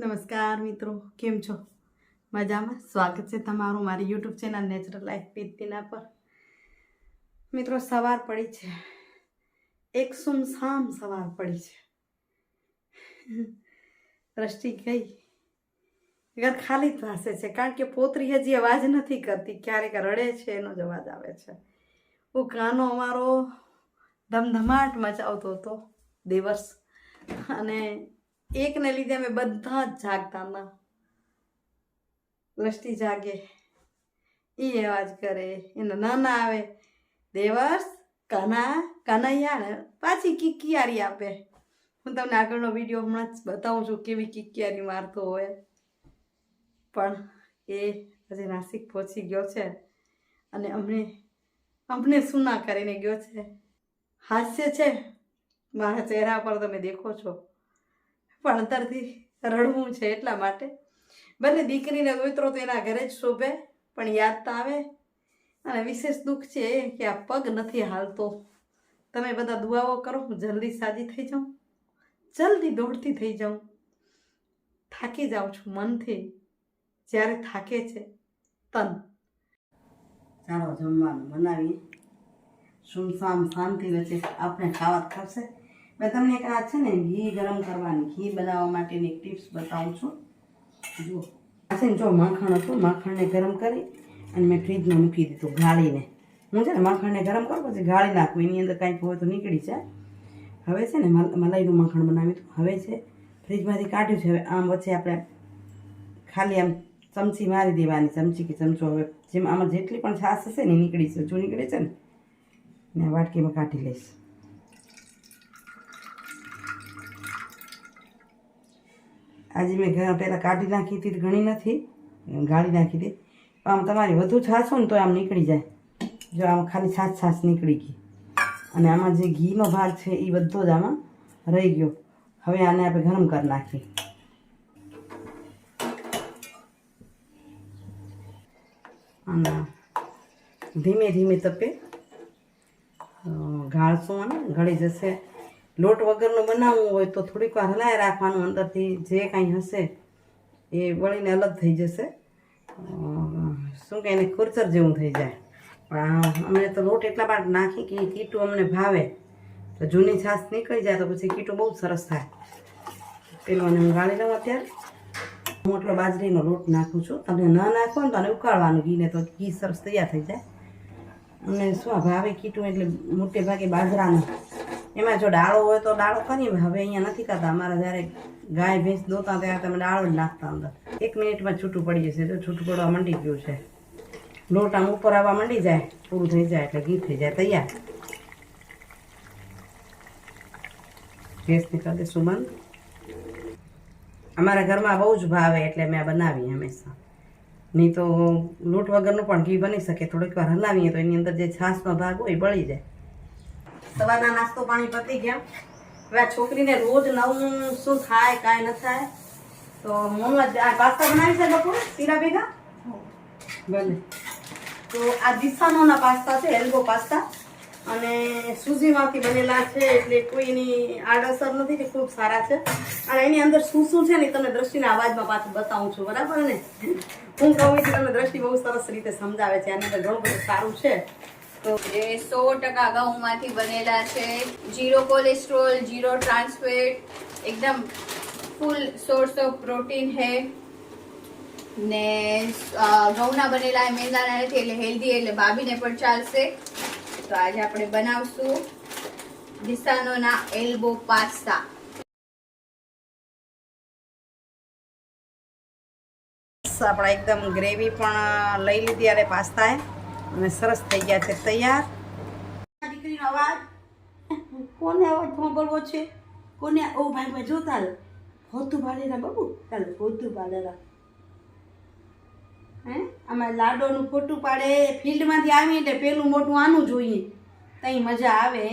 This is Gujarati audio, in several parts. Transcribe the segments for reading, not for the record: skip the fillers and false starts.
નમસ્કાર મિત્રો, કેમ છો? મજામાં? સ્વાગત છે તમારું મારી YouTube channel natural life with Tina પર. મિત્રો, સવાર પડી છે, એક સુમસામ સવાર પડી છે. દ્રષ્ટિ ગઈ, ઘર ખાલી જ ભાસે છે, કારણ કે પોતરી હજી અવાજ નથી કરતી, ક્યારેક રડે છે એનો જ અવાજ આવે છે. કાનો અમારો ધમધમાટ મચાવતો હતો દિવસ, અને એકને લીધે અમે બધા જ જાગતા હતા. દ્રષ્ટિ જાગે, એ અવાજ કરે, એના નાના આવે, દેવર્ષ કનૈયા ને પાછી કિકિયારી આપે. હું તમને આગળનો વિડીયો હમણાં જ બતાવું છું કેવી કિકિયારી મારતો હોય. પણ એ હજી નાસિક પહોંચી ગયો છે અને અમને સુના કરીને ગયો છે. હાસ્ય છે મારા ચહેરા પર, તમે દેખો છો, પણ અંતરથી રડવું છે. એટલા માટે બંને દીકરીને દોયત્રો તો એના ઘરે જ શોભે, પણ યાદ તો આવે. અને વિશેષ દુઃખ છે કે આ પગ નથી હાલતો. તમે બધા દુઆઓ કરો, હું જલ્દી સાજી થઈ જાઉં, જલ્દી દોડતી થઈ જાઉં. થાકી જાઉં છું મનથી, જ્યારે થાકે છે તન. ચાલો જમવાનું બનાવીએ. સુમસામ શાંતિ વચ્ચે આપણે ખાવા ખાશે. મેં તમને એક આ છે ને ઘી ગરમ કરવાની, ઘી બનાવવા માટેની એક ટિપ્સ બતાવું છું. જુઓ, આ છે ને, જો માખણ હતું, માખણને ગરમ કરી અને મેં ફ્રીજમાં મૂકી દીધું ગાળીને. હું છે ને માખણને ગરમ કરું પછી ગાળી નાખું, એની અંદર કાંઈક હોય તો નીકળી જાય. હવે છે ને મલાઈનું માખણ બનાવ્યું હતું, હવે છે ફ્રીજમાંથી કાઢ્યું છે. હવે આમ વચ્ચે આપણે ખાલી આમ ચમચી મારી દેવાની, ચમચી કે ચમચો. હવે જેમ આમાં જેટલી પણ છાશ હશે ને એ નીકળી છે, જો નીકળે છે ને વાટકીમાં કાઢી લઈશ. આજે મેં પહેલાં કાઢી નાખી હતી, ઘણી નથી, ગાળી નાખી હતી. આમ તમારી વધુ છાશ હોય ને તો આમ નીકળી જાય. જો આમ ખાલી છાશ નીકળી ગઈ, અને આમાં જે ઘીનો ભાગ છે એ બધો જ આમાં રહી ગયો. હવે આને આપણે ગરમ કરી નાખીએ. અને ધીમે ધીમે તપે ગાળશું અને ગળી જશે. લોટ વગરનું બનાવવું હોય તો થોડીક વાર હલાય રાખવાનું, અંદરથી જે કાંઈ હશે એ વળીને અલગ થઈ જશે. શું કે એને ખુરચર જેવું થઈ જાય. પણ અમને તો લોટ એટલા માટે નાખી કે કીટું અમને ભાવે, તો જૂની છાશ નીકળી જાય તો પછી કીટું બહુ સરસ થાય. પેલું અને હું ગાળી લઉં. અત્યારે હું એટલો બાજરીનો લોટ નાખું છું. તમે ન નાખો ને તો આને ઉકાળવાનું ઘીને, તો ઘી સરસ તૈયાર થઈ જાય. અમને શું ભાવે કીટું એટલે મોટે ભાગે બાજરાનું. એમાં જો ડાળો હોય તો ડાળો કરીએ. હવે અહીંયા નથી કરતા. અમારા જ્યારે ગાય ભેંસ દોતા ત્યારે તમે ડાળો જ નાખતા અંદર. 1 મિનિટમાં છૂટું પડી જશે. જો છૂટું પડવા માંડી ગયું છે, લોટ આમ ઉપર આવવા માંડી જાય, પૂરું થઈ જાય એટલે ઘી થઈ જાય તૈયાર. ગેસને કરી દઈશું બંધ. અમારા ઘરમાં બહુ જ ભાવે એટલે મેં બનાવી હંમેશા. નહીં તો લોટ વગરનું પણ ઘી બની શકે. થોડીક વાર હલાવીએ તો એની અંદર જે છાશનો ભાગ હોય એ બળી જાય. સવારના નાસ્તો પાણી પતી ગયા. હવે આ છોકરીને રોજ નવું શું થાય કાંઈ ન થાય તો હું આ પાસ્તા બનાવી છે બપોરે શીરા ભેગા. ભલે, તો આ દિશાનોના પાસ્તા છે, એલ્બો પાસ્તા, અને સૂજીમાંથી બનેલા છે, એટલે કોઈ એની આડઅસર નથી, કે ખૂબ સારા છે. અને એની અંદર શું છે ને તમને દ્રષ્ટિના અવાજમાં પાછું બતાવું છું, બરાબર ને? હું કહું છું તમને દ્રષ્ટિ બહુ સરસ રીતે સમજાવે છે. આની અંદર ઘણું બધું સારું છે. તો એ 100% ઘઉંમાંથી બનેલા છે. 0 કોલેસ્ટ્રોલ, 0 ટ્રાન્સફેટ, એકદમ ફૂલ સોર્સ ઓફ પ્રોટીન है. ને ઘઉંના બનેલા મેંદાના નથી, એટલે હેલ્ધી, એટલે ભાભીને પણ ચાલશે. તો આજે આપણે બનાવશું દિશાનોના એલ્બો પાસ્તા. આપણા એકદમ ગ્રેવી પણ લઈ લીધી અને પાસ્તા અને સરસ થઈ ગયા છે તૈયાર. દીકરીનો અવાજ, કોને અવાજ સાંભળવો છે? કોને? ઓ ભાઈ જોતા હોતું ભાડેલા બાબુ, ચાલો હોતું ભાડેલા. આમાં લાડોનું ફોટું પાડે. ફિલ્ડમાંથી આવી એટલે પેલું મોટું આનું જોઈએ, તઈ મજા આવે.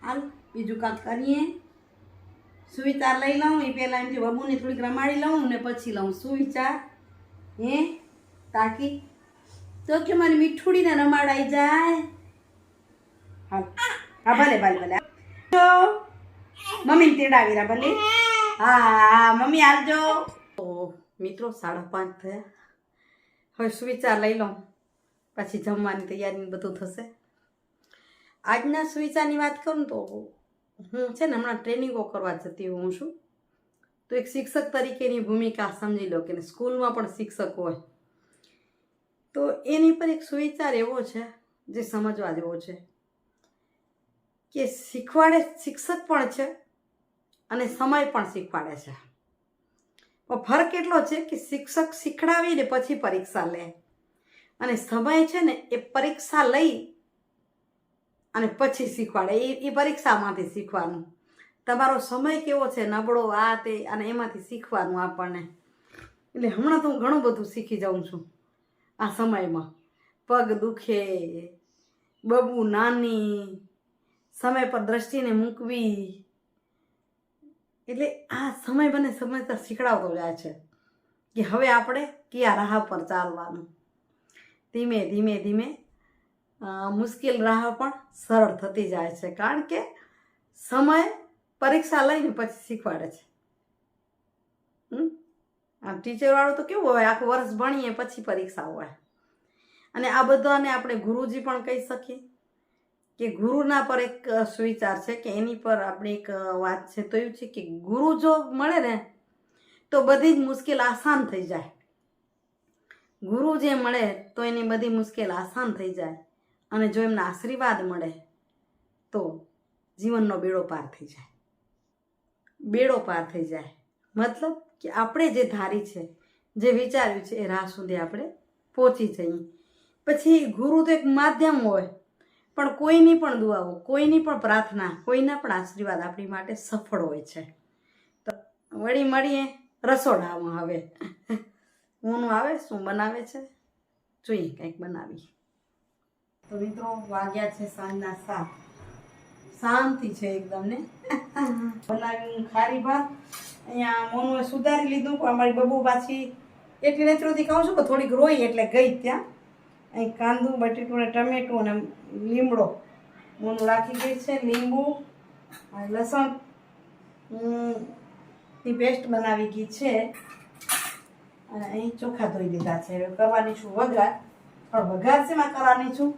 હાલ બીજું કાંક કરીએ. સુવિચાર લઈ લઉં એ પહેલાં એમથી બબુને થોડીક રમાડી લઉં ને પછી લઉં સુવિચાર. તાકી તો કે મારી મીઠુડીને રમાડાઈ જાય. હા ભલે ભલે ભલે. મમ્મીને તેડાવી રહ્યા ભલે. હા મમ્મી આવજો. તો મિત્રો 5:30 થયા. હવે સુવિચાર લઈ લઉં, પછી જમવાની તૈયારી બધું થશે. આજના સુવિચારની વાત કરું તો હું છે ને હમણાં ટ્રેનિંગો કરવા જતી હું છું. તો એક શિક્ષક તરીકેની ભૂમિકા સમજી લો કે સ્કૂલમાં પણ શિક્ષક હોય તો એની પર એક સુવિચાર એવો છે જે સમજવા જેવો છે કે શીખવાડે શિક્ષક પણ છે અને સમય પણ શીખવાડે છે. પણ ફરક એટલો છે કે શિક્ષક શીખડાવીને પછી પરીક્ષા લે અને સમય છે ને એ પરીક્ષા લઈ અને પછી શીખવાડે. એ પરીક્ષામાંથી શીખવાનું. તમારો સમય કેવો છે નબળો આ તે અને એમાંથી શીખવાનું આપણને. એટલે હમણાં તો હું ઘણું બધું શીખી જાઉં છું આ સમયમાં. પગ દુખે, બબુ નાની, સમય પર દ્રષ્ટિને મૂકવી, એટલે આ સમય બને સમજતા શીખડાવતો જાય છે કે હવે આપણે કયા રાહ પર ચાલવાનું. ધીમે ધીમે ધીમે મુશ્કેલ રાહ પણ સરળ થતી જાય છે, કારણ કે સમય પરીક્ષા લઈને પછી શીખવાડે છે. આ ટીચરવાળું તો કેવું હોય, આખું વર્ષ ભણીએ પછી પરીક્ષા હોય. અને આ બધાને આપણે ગુરુજી પણ કહી શકીએ કે ગુરુના પર એક સુવિચાર છે કે એની પર આપણી એક વાત છે. તો એવું છે કે ગુરુ જો મળે ને તો બધી જ મુશ્કેલ આસાન થઈ જાય. ગુરુ જે મળે તો એની બધી મુશ્કેલ આસાન થઈ જાય. અને જો એમના આશીર્વાદ મળે તો જીવનનો બેડો પાર થઈ જાય. બેડો પાર થઈ જાય મતલબ કે આપણે જે ધારી છે, જે વિચાર્યું છે એ રાહ સુધી આપણે પહોંચી જઈએ. પછી ગુરુ તો એક માધ્યમ હોય, પણ કોઈની પણ દુઆઓ, કોઈની પણ પ્રાર્થના, કોઈના પણ આશીર્વાદ આપણી માટે સફળ હોય છે. તો વળી મળીએ રસોડામાં. હવે ઊનું આવે શું બનાવે છે જોઈએ, કંઈક બનાવી. તો મિત્રો વાગ્યા છે સાંજના 7. શાંતિ છે એકદમ ને. બનાવ્યું ખારી ભાત. અહીંયા મોનુએ સુધારી લીધું, પણ અમારી બબુ પાછી એટલી નેત્રોથી કહું છું કે થોડીક રોઈ એટલે ગઈ ત્યાં. અહીં કાંદું, બટેટું ને ટમેટું અને લીમડો મોનું રાખી ગઈ છે. લીંબુ અને લસણ ની પેસ્ટ બનાવી ગઈ છે. અને અહીં ચોખા ધોઈ દીધા છે. હવે કરવાની છું વઘાર. પણ વઘાર શેમાં કરવાની છું?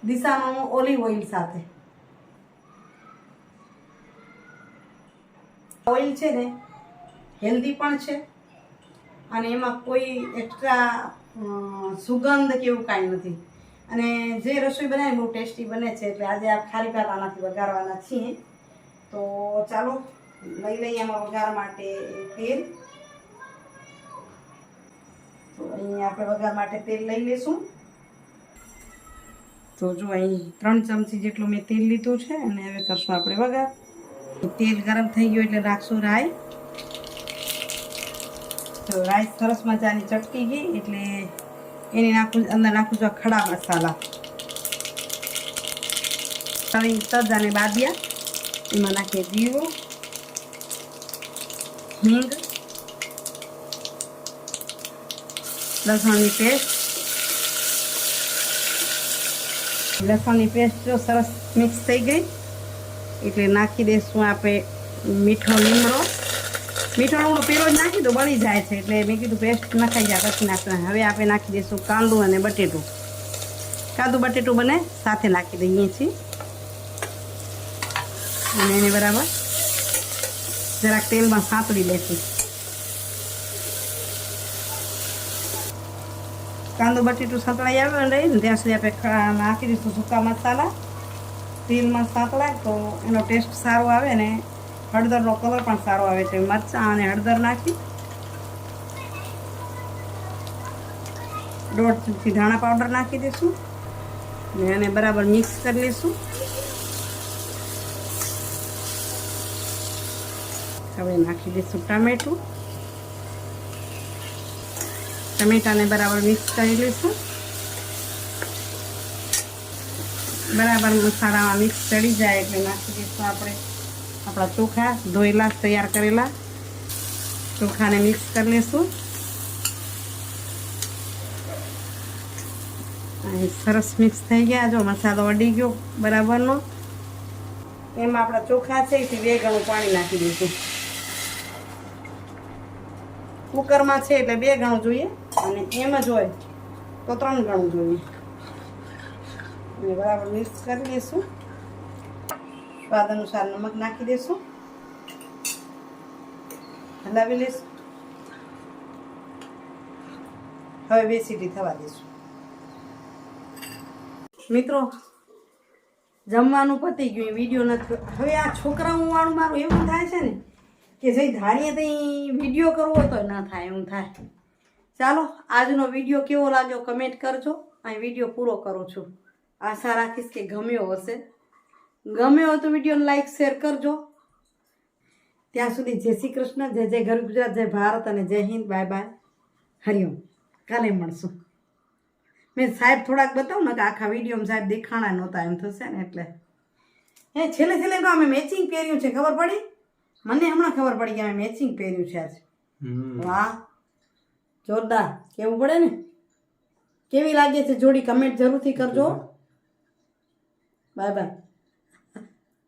દિશામાં ઓલિવ ઓઇલ સાથે. ઓઇલ છે ને હેલ્ધી પણ છે અને એમાં કોઈ એક્સ્ટ્રા સુગંધ કે એવું કાંઈ નથી. અને જે રસોઈ બનાવી બહુ ટેસ્ટી બને છે. એટલે આજે આ ખારી ભાત આનાથી વઘારવાના છીએ. તો ચાલો લઈ લઈએ એમાં વઘાર માટે તેલ. તો અહીં આપણે વઘાર માટે તેલ લઈ લઈશું. તો જો અહીં 3 ચમચી જેટલું મેં તેલ લીધું છે અને હવે કરશું આપણે વઘાર. તેલ ગરમ થઈ ગયું એટલે નાખશું રાઈ. તો રાઈ સરસ મજાની ચટકી ગઈ એટલે એની અંદર નાખું છું ખડા મસાલા. તજ અને બાદિયા. એમાં નાખીએ જીરું, હિંગ, લસણની પેસ્ટ. લસણની પેસ્ટ જો સરસ મિક્સ થઈ ગઈ એટલે નાખી દઈશું આપણે મીઠો લીમડો. મીઠો લીમડો પેલો જ નાખી દો, બળી જાય છે એટલે મેં કીધું પેસ્ટ નખાઈ જાય પછી નાખવાનું. હવે આપણે નાખી દઈશું કાંદું અને બટેટું. કાંદું બટેટું બને સાથે નાખી દઈએ છીએ અને એને બરાબર જરાક તેલમાં સાંતળી લઈશું. કાંદો બટેટું સાંતળાઈ આવે ને ત્યાં સુધી આપણે નાખી દઈશું સૂકા મસાલા. તેલમાં સાંતળાય તો એનો ટેસ્ટ સારો આવે ને હળદરનો કલર પણ સારો આવે છે. મરચાં અને હળદર નાખી 1.5 ચમચી ધાણા પાવડર નાખી દઈશું ને એને બરાબર મિક્સ કરી લઈશું. હવે નાખી દઈશું ટામેટું. ટમેટાને બરાબર મિક્સ કરી લઈશું. બરાબર મસાલામાં મિક્સ ચડી જાય એટલે નાખી દઈશું આપણે આપણા ચોખા ધોયેલા તૈયાર કરેલા. ચોખાને મિક્સ કરી લઈશું. સરસ મિક્સ થઈ ગયા. જો મસાલો અડી ગયો બરાબરનો. એમાં આપણા ચોખા છે એથી 2 ગણું પાણી નાખી દઈશું. કુકરમાં છે એટલે 2 ગણું જોઈએ અને એમ જ હોય તો 3 ગણું જોઈએ. અને બરાબર મિક્સ કરી દઈશું. સ્વાદ અનુસાર નમક નાખી દઈશું. હલાવી લઈશું. હવે 2 સીટી થવા દઈશું. મિત્રો જમવાનું પતી ગયું, વિડીયો નથી. હવે આ છોકરાઓ વાળું મારું એવું થાય છે ને કે જઈ ધારીએ ત્યાં વિડીયો કરવો હોય તો ના થાય, એવું થાય. ચાલો, આજનો વિડીયો કેવો લાગ્યો કમેન્ટ કરજો. અહીં વિડીયો પૂરો કરું છું. આશા રાખીશ કે ગમ્યો હશે. ગમ્યો હોય તો વિડીયોને લાઈક શેર કરજો. ત્યાં સુધી જય શ્રી કૃષ્ણ, જય જય ગરવી ગુજરાત, જય ભારત અને જય હિન્દ. Bye bye, Hariom. કાલે મળશું. મેં સાહેબ થોડાક બતાવું ને કે આખા વિડીયોમાં સાહેબ દેખાણા નહોતા, એમ થશે ને એટલે. છેલ્લે છેલ્લે તો અમે મેચિંગ પહેર્યું છે, ખબર પડી? મને હમણાં ખબર પડી કે અમે મેચિંગ પહેર્યું છે આજે. વાહ, જોરદાર. કેવું પડે ને? કેવી લાગે છે જોડી? કમેન્ટ જરૂરથી કરજો. Bye bye.